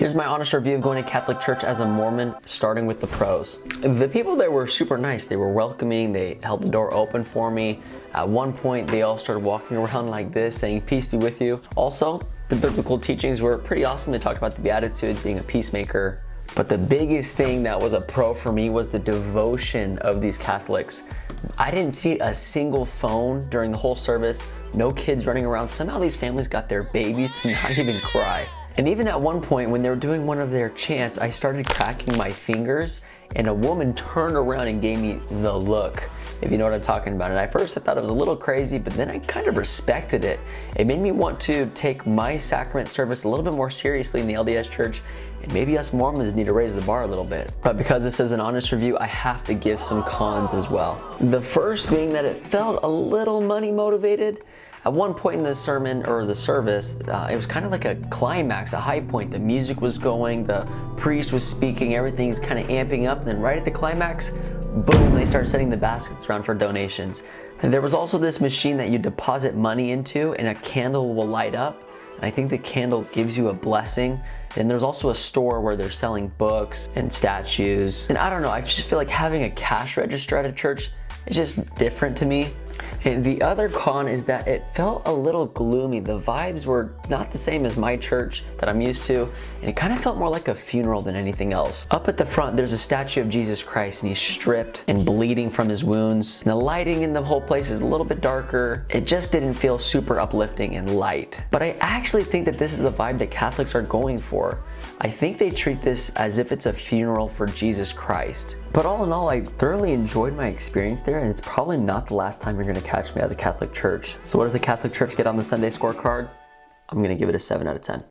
Here's my honest review of going to Catholic church as a Mormon, starting with the pros. The people there were super nice. They were welcoming. They held the door open for me. At one point, they all started walking around like this, saying, "Peace be with you." Also, the biblical teachings were pretty awesome. They talked about the Beatitudes, being a peacemaker. But the biggest thing that was a pro for me was the devotion of these Catholics. I didn't see a single phone during the whole service, no kids running around. Somehow these families got their babies to not even cry. And even at one point when they were doing one of their chants, I started cracking my fingers and a woman turned around and gave me the look, if you know what I'm talking about. And at first I thought it was a little crazy, but then I kind of respected it. It made me want to take my sacrament service a little bit more seriously in the LDS church, and maybe us Mormons need to raise the bar a little bit. But because this is an honest review, I have to give some cons as well. The first being that it felt a little money motivated. At one point in the sermon or the service, it was kind of like a climax, a high point. The music was going, the priest was speaking, everything's kind of amping up, and then right at the climax, boom, they start setting the baskets around for donations. And there was also this machine that you deposit money into and a candle will light up. And I think the candle gives you a blessing. And there's also a store where they're selling books and statues. And I don't know, I just feel like having a cash register at a church is just different to me. And the other con is that it felt a little gloomy. The vibes were not the same as my church that I'm used to, and it kind of felt more like a funeral than anything else. Up at the front, there's a statue of Jesus Christ, and he's stripped and bleeding from his wounds. And the lighting in the whole place is a little bit darker. It just didn't feel super uplifting and light. But I actually think that this is the vibe that Catholics are going for. I think they treat this as if it's a funeral for Jesus Christ. But all in all, I thoroughly enjoyed my experience there, and it's probably not the last time you're going to catch me at the Catholic Church. So what does the Catholic Church get on the Sunday scorecard? I'm going to give it a 7 out of 10.